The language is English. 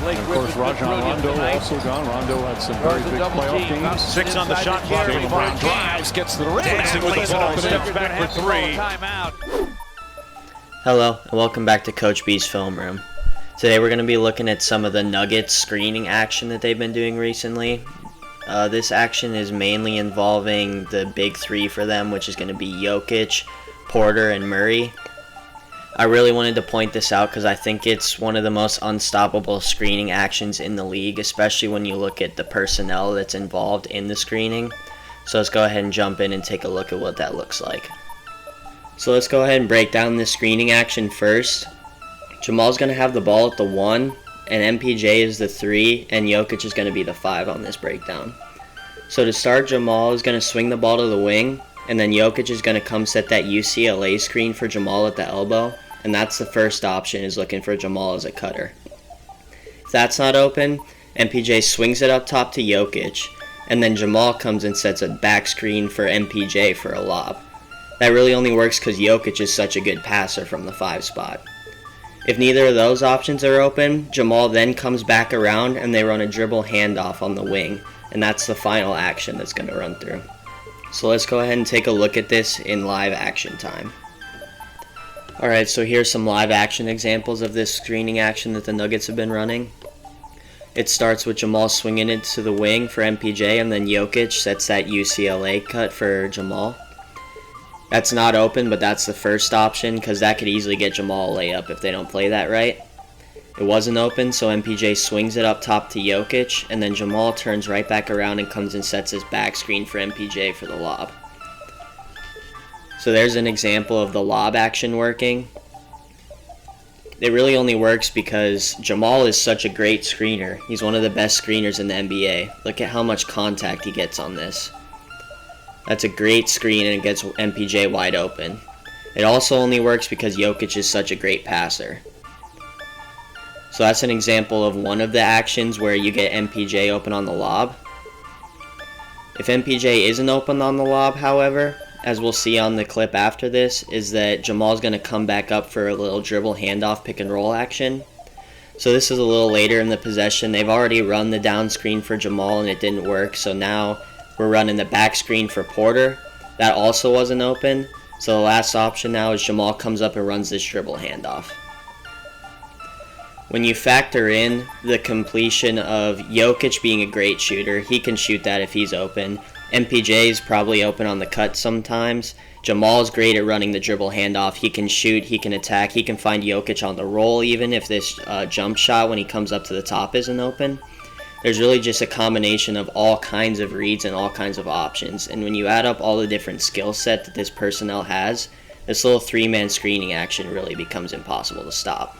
And of course, Rajon Rondo also gone. Rondo had some very big playoff games. 6 on the shot clock. Jaylen Brown drives, gets to the rim, Dancing with the ball, steps back for 3. Hello, and welcome back to Coach B's Film Room. Today we're going to be looking at some of the Nuggets screening action that they've been doing recently. This action is mainly involving the big three for them, which is going to be Jokic, Porter, and Murray. I really wanted to point this out because I think it's one of the most unstoppable screening actions in the league, especially when you look at the personnel that's involved in the screening. So let's go ahead and jump in and take a look at what that looks like. So let's go ahead and break down the screening action first. Jamal's going to have the ball at the 1, and MPJ is the 3, and Jokic is going to be the 5 on this breakdown. So to start, Jamal is going to swing the ball to the wing, and then Jokic is going to come set that UCLA screen for Jamal at the elbow, and that's the first option, is looking for Jamal as a cutter. If that's not open, MPJ swings it up top to Jokic, and then Jamal comes and sets a back screen for MPJ for a lob. That really only works because Jokic is such a good passer from the 5 spot. If neither of those options are open, Jamal then comes back around and they run a dribble handoff on the wing, and that's the final action that's going to run through. So let's go ahead and take a look at this in live action time. Alright, so here's some live action examples of this screening action that the Nuggets have been running. It starts with Jamal swinging it to the wing for MPJ, and then Jokic sets that UCLA cut for Jamal. That's not open, but that's the first option because that could easily get Jamal a layup if they don't play that right. It wasn't open, so MPJ swings it up top to Jokic, and then Jamal turns right back around and comes and sets his back screen for MPJ for the lob. So there's an example of the lob action working. It really only works because Jamal is such a great screener. He's one of the best screeners in the NBA. Look at how much contact he gets on this. That's a great screen and it gets MPJ wide open. It also only works because Jokic is such a great passer. So that's an example of one of the actions where you get MPJ open on the lob. If MPJ isn't open on the lob, however, as we'll see on the clip after this, is that Jamal's going to come back up for a little dribble handoff pick and roll action. So this is a little later in the possession. They've already run the down screen for Jamal and it didn't work, so now we're running the back screen for Porter. That also wasn't open. So the last option now is Jamal comes up and runs this dribble handoff. When you factor in the completion of Jokic being a great shooter, he can shoot that if he's open. MPJ is probably open on the cut sometimes. Jamal's great at running the dribble handoff. He can shoot, he can attack, he can find Jokic on the roll even if this jump shot when he comes up to the top isn't open. There's really just a combination of all kinds of reads and all kinds of options. And when you add up all the different skill set that this personnel has, this little 3-man screening action really becomes impossible to stop.